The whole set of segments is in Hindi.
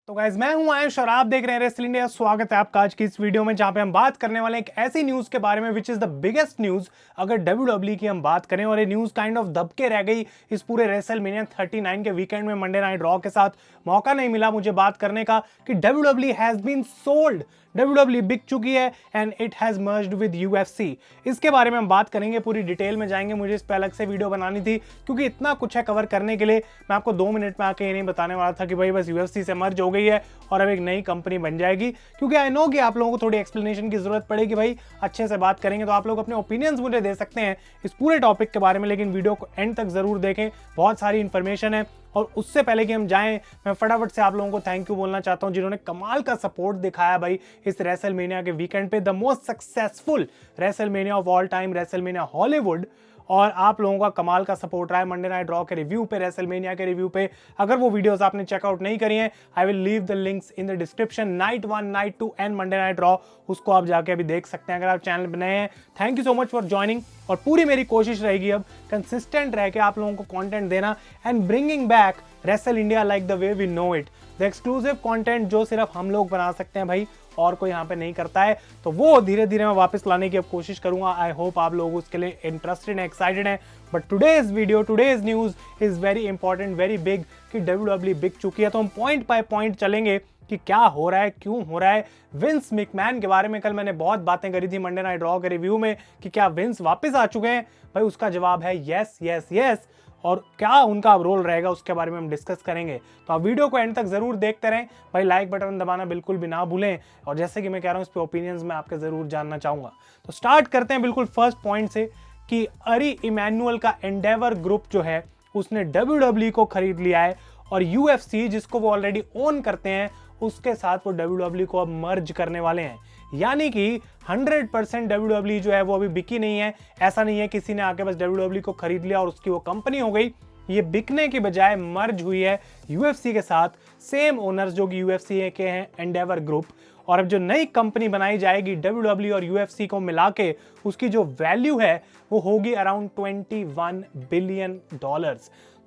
तो गाइज मैं हूं आयुष और आप देख रहे हैं रेसल इंडिया। स्वागत है आपका आज की इस वीडियो में जहां पे हम बात करने वाले हैं एक ऐसी न्यूज के बारे में which is the biggest news अगर डब्ल्यूडब्ल्यू की हम बात करें। और ये न्यूज काइंड ऑफ दबके रह गई इस पूरे रेसलमेनिया 39 के वीकेंड में। मंडे नाइट रॉ के साथ मौका नहीं मिला मुझे बात करने का कि WW has been sold, WW बिक चुकी है and it has merged with UFC. इसके बारे में हम बात करेंगे, पूरी डिटेल में जाएंगे। मुझे इस पर अलग से वीडियो बनानी थी क्योंकि इतना कुछ है कवर करने के लिए। मैं आपको 2 मिनट में आके ये नहीं बताने वाला था कि भाई बस यूएफसी से मर्ज हो गई है और अब एक नई कंपनी बन जाएगी, क्योंकि आई नो कि आप लोगों को थोड़ी एक्सप्लेनेशन की जरूरत पड़ेगी। भाई अच्छे से बात करेंगे तो आप लोग अपने ओपिनियंस मुझे दे सकते हैं इस पूरे टॉपिक के बारे में, लेकिन वीडियो को एंड तक जरूर देखें, बहुत सारी इंफॉर्मेशन है। और उससे पहले कि हम जाएं, मैं फटाफट से आप लोगों को थैंक यू बोलना चाहता हूं जिन्होंने कमाल का सपोर्ट दिखाया भाई इस रेसलमेनिया के वीकेंड पे। The most successful WrestleMania of all time, WrestleMania Hollywood. और आप लोगों का कमाल का सपोर्ट रहा है मंडे नाइट रॉ के रिव्यू पे, रेसलमेनिया के रिव्यू पे। अगर वो वीडियोस आपने चेकआउट नहीं करी हैं, I will leave the links in the description. Night 1, night 2 and Monday night raw, उसको आप जाके अभी देख सकते हैं अगर आप चैनल पे नए हैं। Thank you so much for joining. और पूरी मेरी कोशिश रहेगी अब कंसिस्टेंट रह के आप लोगों को कंटेंट देना and bringing back wrestle India like the way we know it, the exclusive content जो सिर्फ हम लोग बना सकते हैं भाई, और कोई यहाँ पे नहीं करता है। तो वो धीरे धीरे मैं वापस लाने की अब कोशिश करूंगा। आई होप आप लोग उसके लिए इंटरेस्टेड हैं, एक्साइटेड हैं। But today's video, today's news is very important, very big कि डब्ल्यूडब्ल्यू बिक चुकी है। तो हम पॉइंट बाय पॉइंट चलेंगे कि क्या हो रहा है, क्यों हो रहा है। विंस मैकमैन के बारे में कल मैंने बहुत बातें करी थी मंडे नाइट रॉ के रिव्यू में कि क्या विंस वापस आ चुके हैं। भाई उसका जवाब है यस यस यस। और क्या उनका रोल रहेगा उसके बारे में हम डिस्कस करेंगे। तो आप वीडियो को एंड तक जरूर देखते रहें भाई, लाइक बटन दबाना बिल्कुल भी ना भूलें। और जैसे कि मैं कह रहा हूं इस पे ओपिनियंस मैं आपके जरूर जानना चाहूंगा। तो स्टार्ट करते हैं बिल्कुल फर्स्ट पॉइंट से कि अरी इमैनुअल का एंडेवर ग्रुप जो है उसने डब्ल्यूडब्ल्यू को खरीद लिया है और यूएफसी जिसको वो ऑलरेडी ओन करते हैं उसके साथ वो डब्ल्यूडब्ल्यू को अब मर्ज करने वाले हैं। यानी कि 100% डब्ल्यूडब्ल्यू जो है वो अभी बिकी नहीं है। ऐसा नहीं है किसी ने आके बस डब्ल्यूडब्ल्यू को खरीद लिया और उसकी वो कंपनी हो गई। ये बिकने की बजाय मर्ज हुई है यूएफसी के साथ। सेम ओनर्स जो कि यूएफसी के हैं, एंडेवर ग्रुप। और अब जो नई कंपनी बनाई जाएगी डब्ल्यूडब्ल्यू और यूएफसी को मिला के, उसकी जो वैल्यू है वो होगी अराउंड $21 बिलियन।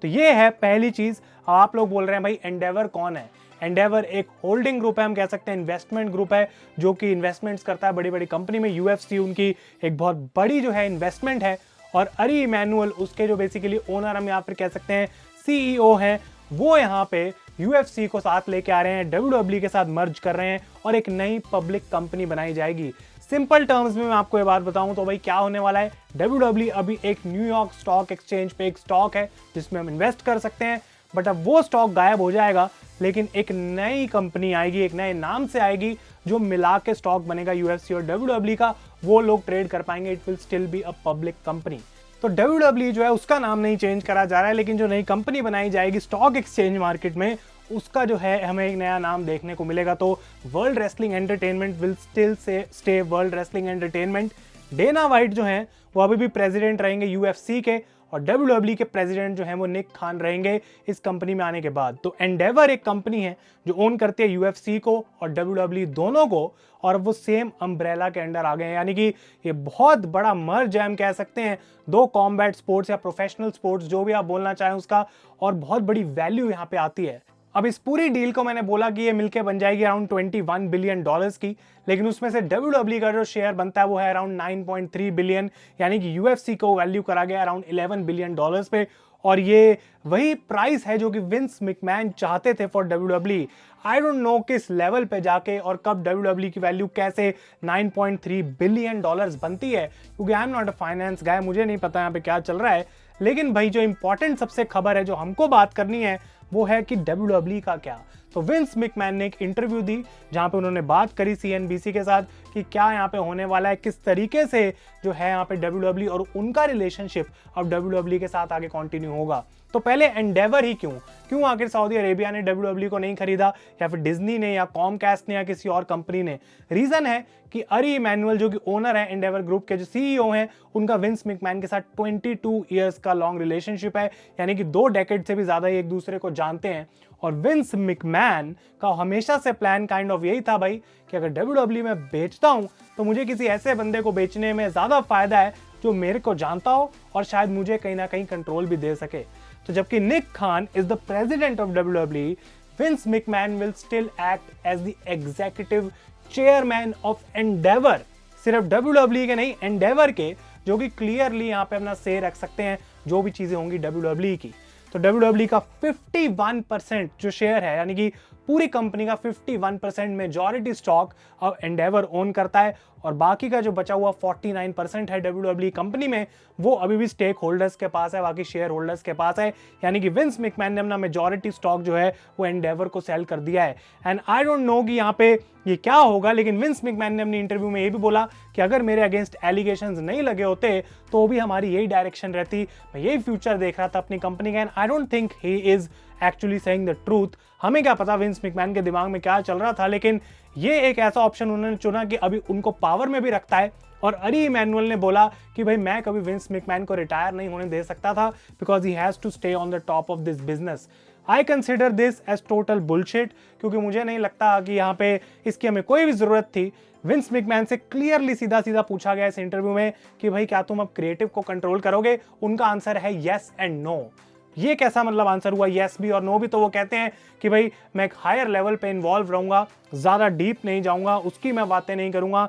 तो ये है पहली चीज। आप लोग बोल रहे हैं भाई एंडेवर कौन है। एंडेवर एक होल्डिंग ग्रुप है, हम कह सकते हैं इन्वेस्टमेंट ग्रुप है जो कि इन्वेस्टमेंट्स करता है बड़ी बड़ी कंपनी में। यूएफसी उनकी एक बहुत बड़ी जो है इन्वेस्टमेंट है। और अरी इमैनुअल उसके जो बेसिकली ओनर हम या फिर कह सकते हैं सीईओ हैं, वो यहाँ पे यूएफसी को साथ लेके आ रहे हैं, डब्ल्यूडब्ल्यू के साथ मर्ज कर रहे हैं और एक नई पब्लिक कंपनी बनाई जाएगी। सिंपल टर्म्स में मैं आपको ये बात बताऊं तो भाई क्या होने वाला है, डब्ल्यूडब्ल्यू अभी एक न्यूयॉर्क स्टॉक एक्सचेंज पे एक स्टॉक है जिसमें हम इन्वेस्ट कर सकते हैं। बट अब वो स्टॉक गायब हो जाएगा, लेकिन एक नई कंपनी आएगी, एक नए नाम से आएगी जो मिला के स्टॉक बनेगा यूएफसी और डब्ल्यूडब्ल्यू का। वो लोग ट्रेड कर पाएंगे, it will still be a public company. तो डब्ल्यूडब्ल्यू जो है उसका नाम नहीं चेंज करा जा रहा है, लेकिन जो नई कंपनी बनाई जाएगी स्टॉक एक्सचेंज मार्केट में, उसका जो है हमें एक नया नाम देखने को मिलेगा। तो World Wrestling Entertainment will still stay World Wrestling Entertainment. Dana White जो हैं वो अभी भी प्रेसिडेंट रहेंगे यूएफसी के, और डब्ल्यूडब्ल्यू के प्रेसिडेंट जो हैं वो निक खान रहेंगे इस कंपनी में आने के बाद। तो एंडेवर एक कंपनी है जो ओन करती है यूएफसी को और डब्ल्यूडब्ल्यू दोनों को, और वो सेम अम्ब्रेला के अंडर आ गए हैं। यानी कि ये बहुत बड़ा मर्ज है, हम कह सकते हैं दो कॉम्बैट स्पोर्ट्स या प्रोफेशनल स्पोर्ट्स जो भी आप बोलना चाहें उसका, और बहुत बड़ी वैल्यू यहाँ पे आती है। अब इस पूरी डील को मैंने बोला कि ये मिलके बन जाएगी अराउंड $21 बिलियन की, लेकिन उसमें से डब्ल्यूडब्ल्यू का जो शेयर बनता है वो है अराउंड 9.3 बिलियन। यानी कि यूएफसी को वैल्यू करा गया अराउंड $11 बिलियन पे। और ये वही प्राइस है जो कि विंस मैकमैन चाहते थे for WW. I don't know किस लेवल पे जाके और कब डब्ल्यूडब्ल्यू की वैल्यू कैसे 9.3 बिलियन डॉलर्स बनती है, क्योंकि I am not a finance guy, मुझे नहीं पता यहाँ पे क्या चल रहा है। लेकिन भाई जो इंपॉर्टेंट सबसे खबर है जो हमको बात करनी है वो है कि डब्ल्यूडब्ल्यू का क्या। तो विंस मैकमैन ने एक इंटरव्यू दी जहां पे उन्होंने बात करी सीएनबीसी के साथ कि क्या यहाँ पे होने वाला है, किस तरीके से जो है यहाँ पे डब्ल्यूडब्ल्यू और उनका रिलेशनशिप अब डब्ल्यूडब्ल्यू के साथ आगे कंटिन्यू होगा। तो पहले एंडेवर ही क्यों आखिर सऊदी अरेबिया ने डब्ल्यूडब्ल्यू को नहीं खरीदा, या फिर डिज्नी ने या कॉमकास्ट ने या किसी और कंपनी ने। रीजन है कि अरी इमैनुअल जो कि ओनर है एंडेवर ग्रुप के, जो सीईओ हैं, उनका विंस मैकमैन के साथ 22 इयर्स का लॉन्ग रिलेशनशिप है। यानी कि 2 डेकेड से भी ज्यादा एक दूसरे को जानते हैं। और विंस मैकमैन का हमेशा से प्लान काइंड ऑफ यही था भाई कि अगर डब्ल्यूडब्ल्यू में बेचता हूं तो मुझे किसी ऐसे बंदे को बेचने में ज्यादा फायदा है जो मेरे को जानता हो और शायद मुझे कहीं ना कहीं कंट्रोल भी दे सके। तो जबकि Nick Khan is the president of WWE, Vince McMahon will still act as the executive chairman of Endeavor. सिर्फ WWE के नहीं, एंडेवर के, जो कि क्लियरली यहां पे अपना से रख सकते हैं जो भी चीजें होंगी WWE की। तो WWE का 51% जो शेयर है, यानी कि पूरी कंपनी का 51% मेजॉरिटी स्टॉक अब एंडेवर ओन करता है, और बाकी का जो बचा हुआ 49% है WWE कंपनी में, वो अभी भी स्टेक होल्डर्स के पास है, बाकी शेयर होल्डर्स के पास है। यानी कि विंस मैकमैन ने अपना मेजॉरिटी स्टॉक जो है वो एंडेवर को सेल कर दिया है। एंड आई डोंट नो कि यहाँ पे ये क्या होगा, लेकिन विंस मैकमैन ने अपनी इंटरव्यू में ये भी बोला कि अगर मेरे अगेंस्ट एलिगेशंस नहीं लगे होते तो भी हमारी यही डायरेक्शन रहती, मैं यही फ्यूचर देख रहा था अपनी कंपनी का। And I don't think he is actually saying the truth. हमें क्या पता विंस मैकमैन के दिमाग में क्या चल रहा था, लेकिन ये एक ऐसा ऑप्शन उन्होंने चुना कि अभी उनको पावर में भी रखता है। और अरी इमैनुअल ने बोला कि भाई मैं कभी विंस मैकमैन को रिटायर नहीं होने दे सकता था, because he has to stay on the top of this business. I consider this as total bullshit, क्योंकि मुझे नहीं लगता कि यहाँ पे इसकी हमें कोई भी जरूरत थी। विंस मैकमैन से क्लियरली सीधा सीधा पूछा गया इस इंटरव्यू में कि भाई क्या तुम अब क्रिएटिव को कंट्रोल करोगे? उनका आंसर है येस एंड नो। ये कैसा मतलब आंसर हुआ, येस भी और नो भी? तो वो कहते हैं कि भाई मैं एक हायर लेवल पे इन्वॉल्व रहूंगा, ज्यादा डीप नहीं जाऊंगा, उसकी मैं बातें नहीं करूंगा,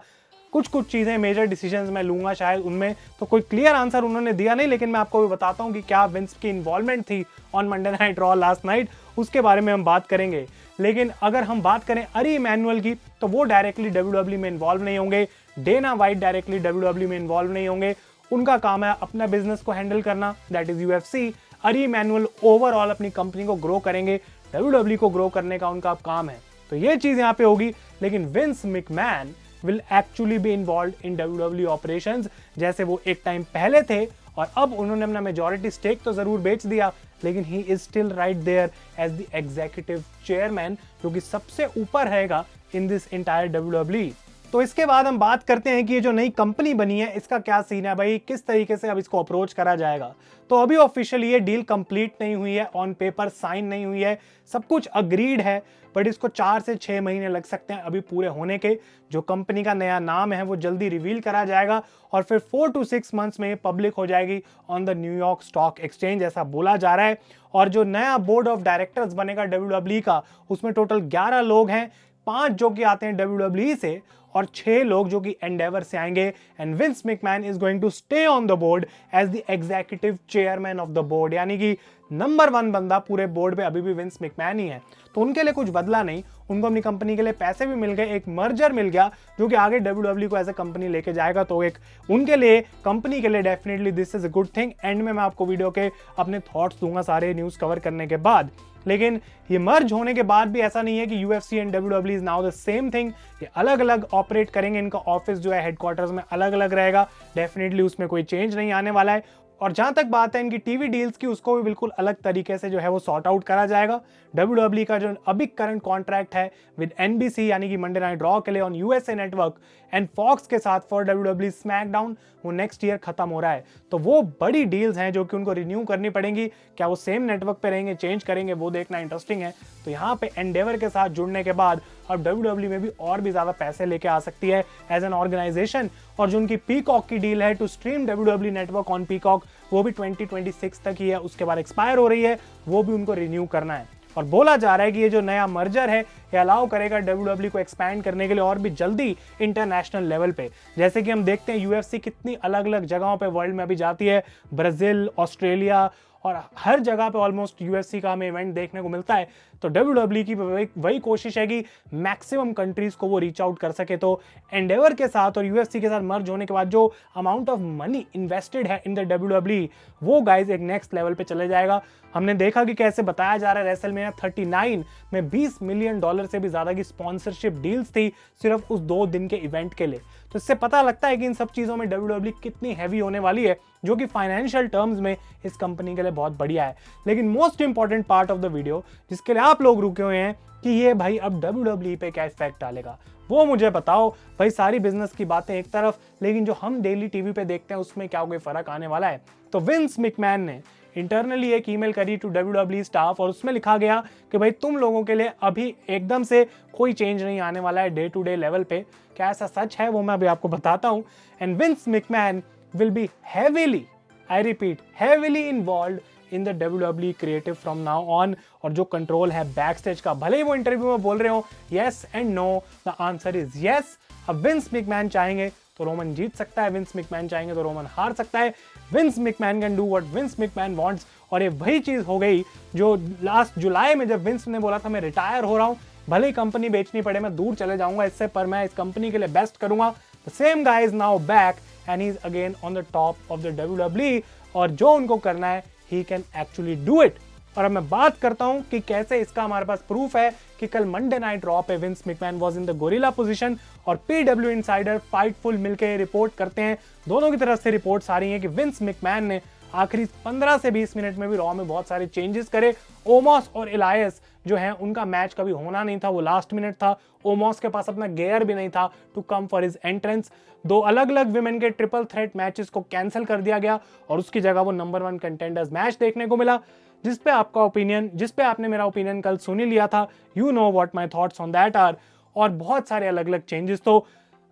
कुछ चीजें मेजर डिसीजंस मैं लूंगा शायद उनमें। तो कोई क्लियर आंसर उन्होंने दिया नहीं, लेकिन मैं आपको भी बताता हूं कि क्या विंस की इन्वॉल्वमेंट थी on Monday night raw last night, उसके बारे में हम बात करेंगे। लेकिन अगर हम बात करें अरी इमैनुअल की, तो वो डायरेक्टली WWE में इन्वॉल्व नहीं होंगे, डेना वाइट डायरेक्टली WWE में इन्वॉल्व नहीं होंगे। उनका काम है अपना बिजनेस को हैंडल करना, दैट इज UFC। अरी इमैनुअल ओवरऑल अपनी कंपनी को ग्रो करेंगे, WWE को ग्रो करने का उनका काम है। तो ये चीज यहाँ पे होगी, लेकिन Vince McMahon will actually be involved in WWE operations, जैसे वो एक टाइम पहले थे। और अब उन्होंने अपना मेजॉरिटी स्टेक तो जरूर बेच दिया, लेकिन he is still right there as the executive chairman, जो कि सबसे ऊपर रहेगा इन दिस इंटायर WWE। तो इसके बाद हम बात करते हैं कि ये जो नई कंपनी बनी है इसका क्या सीन है भाई, किस तरीके से अब इसको अप्रोच करा जाएगा। तो अभी ऑफिशियली ये डील कंप्लीट नहीं हुई है, ऑन पेपर साइन नहीं हुई है, सब कुछ अग्रीड है, बट इसको 4 से 6 महीने लग सकते हैं अभी पूरे होने के। जो कंपनी का नया नाम है वो जल्दी रिवील करा जाएगा, और फिर 4 to 6 मंथ्स में पब्लिक हो जाएगी on the New York stock exchange, ऐसा बोला जा रहा है। और जो नया बोर्ड ऑफ डायरेक्टर्स बनेगा WWE का, उसमें टोटल 11 लोग हैं, 5 जो कि आते हैं WWE से और 6 लोग जो कि एंडेवर से आएंगे। And Vince McMahon is going to stay on the board as the executive chairman of the board, यानी कि नंबर 1 बंदा पूरे बोर्ड पे अभी भी विंस मैकमैन ही है। तो उनके लिए कुछ बदला नहीं, उनको अपनी कंपनी के लिए पैसे भी मिल गए, एक मर्जर मिल गया जो कि आगे WWE को एज ए कंपनी लेके जाएगा। तो एक उनके लिए, कंपनी के लिए definitely this is a good thing. And में मैं आपको वीडियो के अपने थॉट्स दूंगा सारे न्यूज कवर करने के बाद। लेकिन ये मर्ज होने के बाद भी ऐसा नहीं है कि UFC and WWE is now the same thing. ये अलग अलग ऑपरेट करेंगे, इनका ऑफिस जो है हेडक्वार्टर्स में अलग अलग रहेगा, डेफिनेटली उसमें कोई चेंज नहीं आने वाला है। और जहां तक बात है इनकी टीवी डील्स की, उसको भी बिल्कुल अलग तरीके से जो है वो सॉर्ट आउट करा जाएगा। WWE का जो अभी करंट कॉन्ट्रैक्ट है विद NBC यानी कि मंडे नाइट रॉ के लिए on USA network and Fox के साथ फॉर WWE स्मैकडाउन, वो नेक्स्ट ईयर खत्म हो रहा है। तो वो बड़ी डील्स हैं जो कि उनको रिन्यू करनी पड़ेंगी। क्या वो सेम नेटवर्क पे रहेंगे, चेंज करेंगे, वो देखना इंटरेस्टिंग है। तो यहाँ पे एंडेवर के साथ जुड़ने के बाद अब WWE में भी और भी ज्यादा पैसे लेके आ सकती है एज एन ऑर्गेनाइजेशन। और जो उनकी पीकॉक की डील है to stream WWE network on Peacock, वो भी 2026 तक ही है, उसके बाद एक्सपायर हो रही है, वो भी उनको रिन्यू करना है। और बोला जा रहा है कि ये जो नया मर्जर है ये अलाउ करेगा WWE को एक्सपैंड करने के लिए और भी जल्दी इंटरनेशनल लेवल पे। जैसे कि हम देखते हैं UFC कितनी अलग अलग जगहों पे वर्ल्ड में अभी जाती है, ब्राजील, ऑस्ट्रेलिया, और हर जगह पे ऑलमोस्ट UFC का हमें इवेंट देखने को मिलता है। तो WWE की वही कोशिश है कि मैक्सिमम कंट्रीज को वो रीच आउट कर सके। तो एंडेवर के साथ और UFC के साथ मर्ज होने के बाद जो अमाउंट ऑफ मनी इन्वेस्टेड है इन द WWE, वो गाइज एक नेक्स्ट लेवल पे चले जाएगा। हमने देखा कि कैसे बताया जा रहा है रेसलमेनिया 39 में $20 मिलियन से भी ज्यादा की स्पॉन्सरशिप डील्स थी सिर्फ उस 2 दिन के इवेंट के लिए। तो इससे पता लगता है कि इन सब चीजों में WWE कितनी हैवी होने वाली है, जो कि फाइनेंशियल टर्म्स में इस कंपनी के लिए बहुत बढ़िया है। लेकिन most important part of the video जिसके लिए आप लोग रुके हुए हैं कि ये भाई अब WWE पे क्या इफेक्ट डालेगा, वो मुझे बताओ। भाई सारी बिजनेस की बातें एक तरफ, लेकिन जो हम डेली टीवी पे देखते हैं उसमें क्या कोई फर्क आने वाला है? तो विंस मैकमैन ने इंटरनली एक ईमेल करी टू WWE स्टाफ और उसमें लिखा गया कि भाई तुम लोगों के लिए अभी एकदम से कोई चेंज नहीं आने वाला है डे टू डे लेवल पे। क्या ऐसा सच है वो मैं अभी आपको बताता हूं। And Vince McMahon will be heavily, I repeat, heavily involved in the WWE creative from now on. और जो कंट्रोल है बैक स्टेज का, भले ही वो इंटरव्यू में बोल रहे हो yes and no, the answer is yes. अब विंस मैकमैन चाहेंगे तो रोमन जीत सकता है, विंस मैकमैन चाहेंगे तो रोमन हार सकता है। Vince McMahon can do what wins McMahon wants. और ये वही चीज हो गई जो लास्ट जुलाई में जब विंस ने बोला था मैं रिटायर हो रहा हूं, भले ही कंपनी बेचनी पड़े, मैं दूर चले जाऊंगा इससे, पर मैं इस कंपनी के लिए बेस्ट करूंगा। The same guy is now back and he is again on the top of the WWE। और जो उनको करना है he can actually do it. और अब मैं बात करता हूं कि कैसे इसका हमारे पास प्रूफ है कि कल मंडे नाइट रॉ पे Vince McMahon was in the gorilla position और PW इनसाइडर फाइटफुल मिलकर रिपोर्ट करते हैं। दोनों की तरफ से रिपोर्ट्स आ रही हैं कि विंस मैकमैन ने आखिरी 15 से 20 मिनट में भी रॉ में बहुत सारे चेंजेस करे। ओमॉस और इलायस जो है उनका मैच कभी होना नहीं था, वो लास्ट मिनट था। ओमॉस के पास अपना गेयर भी नहीं था to come for his entrance. 2 अलग अलग विमेन के ट्रिपल थ्रेट मैचेस को कैंसिल कर दिया गया और उसकी जगह वो नंबर 1 कंटेंडर्स मैच देखने को मिला, जिस पे आपने मेरा ओपिनियन कल सुन ही लिया था। You know what my thoughts on that are. और बहुत सारे अलग अलग चेंजेस। तो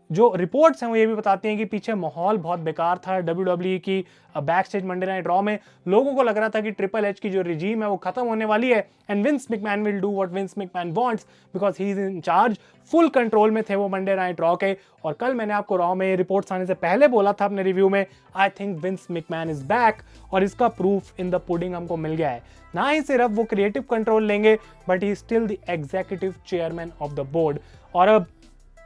जो रिपोर्ट्स हैं वो ये भी बताती हैं कि पीछे माहौल बहुत बेकार था WWE की back stage Monday night raw में। लोगों को लग रहा था कि ट्रिपल एच की जो रिजीम है वो खत्म होने वाली है and Vince McMahon will do what wins McMahon wants because he is in charge. Full control में थे वो मंडे नाइट रॉ के। और कल मैंने आपको रॉ में रिपोर्ट्स आने से पहले बोला था अपने रिव्यू में, I think wins McMahon is back. और इसका प्रूफ इन द पुडिंग हमको मिल गया है। ना ही सिर्फ वो क्रिएटिव कंट्रोल लेंगे but he still the executive chairman of the board. और अब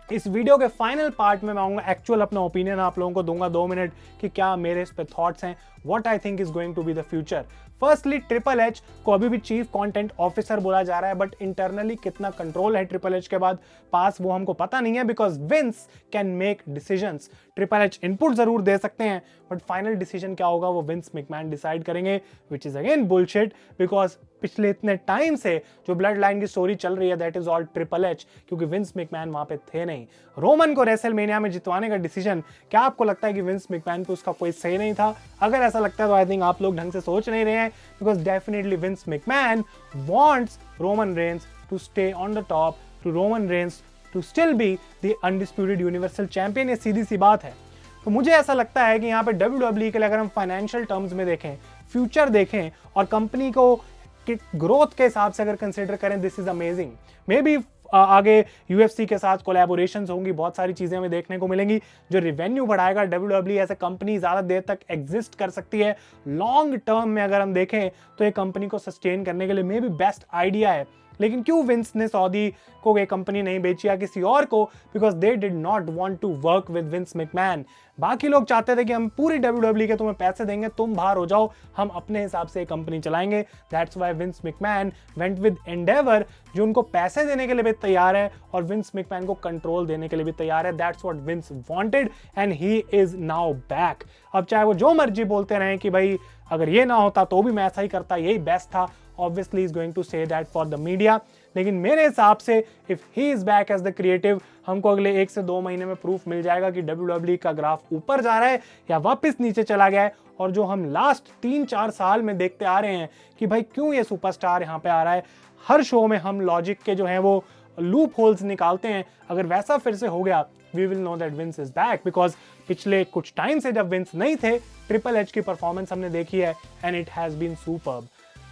इस वीडियो के फाइनल पार्ट में मैं आऊंगा, एक्चुअल अपना ओपिनियन आप लोगों को दूंगा 2 मिनट कि क्या मेरे इस पे थॉट्स हैं, what I think is going to be the future. Firstly Triple H को अभी भी चीफ कंटेंट ऑफिसर बोला जा रहा है, बट इंटरनली कितना कंट्रोल है ट्रिपल एच के बाद पास वो हमको पता नहीं है, because Vince can make decisions. Triple H input जरूर दे सकते हैं बट फाइनल डिसीजन क्या होगा वो विंस मैकमैन डिसाइड करेंगे, which is again bullshit. Because पिछले इतने टाइम से जो ब्लड लाइन की स्टोरी चल रही है that is all triple H, क्योंकि विंस मैकमैन वहां पे थे नहीं। रोमन को रेसलमेनिया में जितवाने का डिसीजन, क्या आपको लगता है कि विंस मैकमैन को उसका कोई सही नहीं था? अगर ऐसा लगता है तो आई थिंक आप लोग ढंग से सोच नहीं रहे हैं, because definitely Vince McMahon wants Roman Reigns to stay on the top, to Roman Reigns to still be the undisputed universal champion. ये सीधी सी बात है। तो मुझे ऐसा लगता है कि यहाँ पे WWE के लिए अगर हम फाइनेंशियल टर्म्स में देखें, फ्यूचर देखें और कंपनी को ग्रोथ के हिसाब से अगर कंसिडर करें, this is amazing. May be आगे UFC के साथ कोलैबोरेशंस होंगी, बहुत सारी चीजें हमें देखने को मिलेंगी जो रिवेन्यू बढ़ाएगा। WWE एज ए कंपनी ज्यादा देर तक एग्जिस्ट कर सकती है। लॉन्ग टर्म में अगर हम देखें तो ये कंपनी को सस्टेन करने के लिए मे बी बेस्ट आइडिया है। लेकिन क्यों विंस ने सऊदी को ये कंपनी नहीं बेची या किसी और को? Because they did not want to work with Vince McMahon. बाकी लोग चाहते थे कि हम पूरी WWE के तुम्हें पैसे देंगे, तुम बाहर हो जाओ, हम अपने हिसाब से कंपनी चलाएंगे। That's why Vince McMahon went with Endeavour, जो उनको पैसे देने के लिए भी तैयार है और विंस मैकमैन को कंट्रोल देने के लिए भी तैयार है। That's what Vince wanted and he is now back. अब चाहे वो जो मर्जी बोलते रहे कि भाई अगर ये ना होता तो भी मैं ऐसा ही करता, यही बेस्ट था, obviously is going to say that for the media। लेकिन मेरे हिसाब से if he is back as the creative, हमको अगले 1 से 2 महीने में प्रूफ मिल जाएगा कि WWE का ग्राफ ऊपर जा रहा है या वापस नीचे चला गया है। और जो हम लास्ट 3-4 साल में देखते आ रहे हैं कि भाई क्यों ये सुपरस्टार यहाँ पे आ रहा है, हर शो में हम लॉजिक के जो है वो लूप होल्स निकालते हैं। अगर वैसा फिर से हो गया, we will know that Vince is back, because पिछले कुछ टाइम से जब विंस नहीं थे, ट्रिपल एच की परफॉर्मेंस हमने देखी है and it has been superb.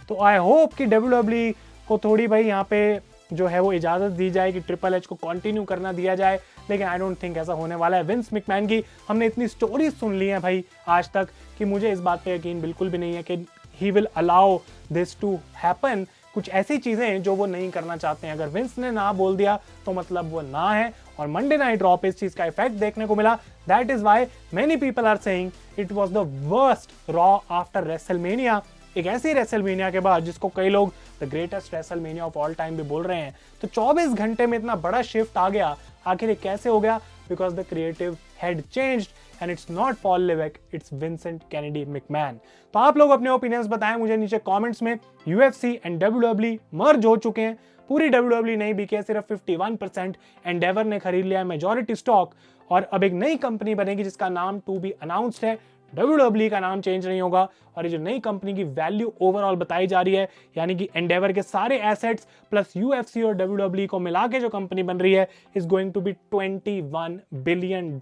तो आई होप कि WWE को थोड़ी भाई यहाँ पे जो है वो इजाज़त दी जाए कि ट्रिपल एच को कंटिन्यू करना दिया जाए, लेकिन आई डोंट थिंक ऐसा होने वाला है। विंस मैकमैन की हमने इतनी स्टोरीज सुन ली हैं भाई आज तक कि मुझे इस बात पे यकीन बिल्कुल भी नहीं है कि he will allow this to happen. कुछ ऐसी चीज़ें जो वो नहीं करना चाहते हैं, अगर विंस ने ना बोल दिया तो मतलब वो ना है। और मंडे नाइट रॉ पे इस चीज़ का इफेक्ट देखने को मिला। That is why many people are saying it was the worst Raw after WrestleMania. एक ऐसी रेसलमेनिया के बाद जिसको कई लोग the greatest WrestleMania of all time भी बोल रहे हैं। तो 24 घंटे में इतना बड़ा शिफ्ट आ गया, आखिर ये कैसे हो गया? Because the creative had changed and it's not Paul Levesque, it's Vincent Kennedy McMahon. तो आप लोग अपने ओपिनियंस बताएं मुझे नीचे कमेंट्स में। UFC एंड WWE मर्ज हो चुके हैं, पूरी WWE नहीं बिकी है, सिर्फ 51% एंडेवर ने खरीद लिया है मेजॉरिटी स्टॉक। और अब एक नई कंपनी बनेगी जिसका नाम टू बी अनाउंस्ड है। WWE का नाम चेंज नहीं होगा और ये जो नई कंपनी की वैल्यू ओवरऑल बताई जा रही है, यानी कि एंडेवर के सारे एसेट्स प्लस UFC और WWE को मिला के जो कंपनी बन रही है, is going to be $21 billion.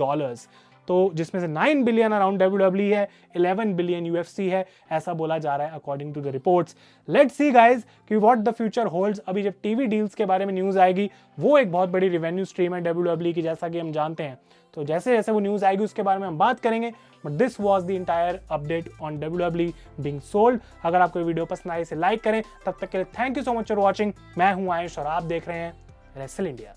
तो जिसमें से 9 बिलियन अराउंड WWE है, 11 बिलियन UFC है, ऐसा बोला जा रहा है according to the reports. Let's see guys कि व्हाट द फ्यूचर होल्ड्स। अभी जब टीवी डील्स के बारे में न्यूज आएगी, वो एक बहुत बड़ी रिवेन्यू स्ट्रीम है WWE की, जैसा कि हम जानते हैं। तो जैसे जैसे वो न्यूज आएगी उसके बारे में हम बात करेंगे। But this was the entire update on WWE being sold. अगर आपको वीडियो पसंद आई इसे लाइक करें। तब तक के लिए thank you so much for watching. मैं हूं आयुष और आप देख रहे हैं रेसल इंडिया।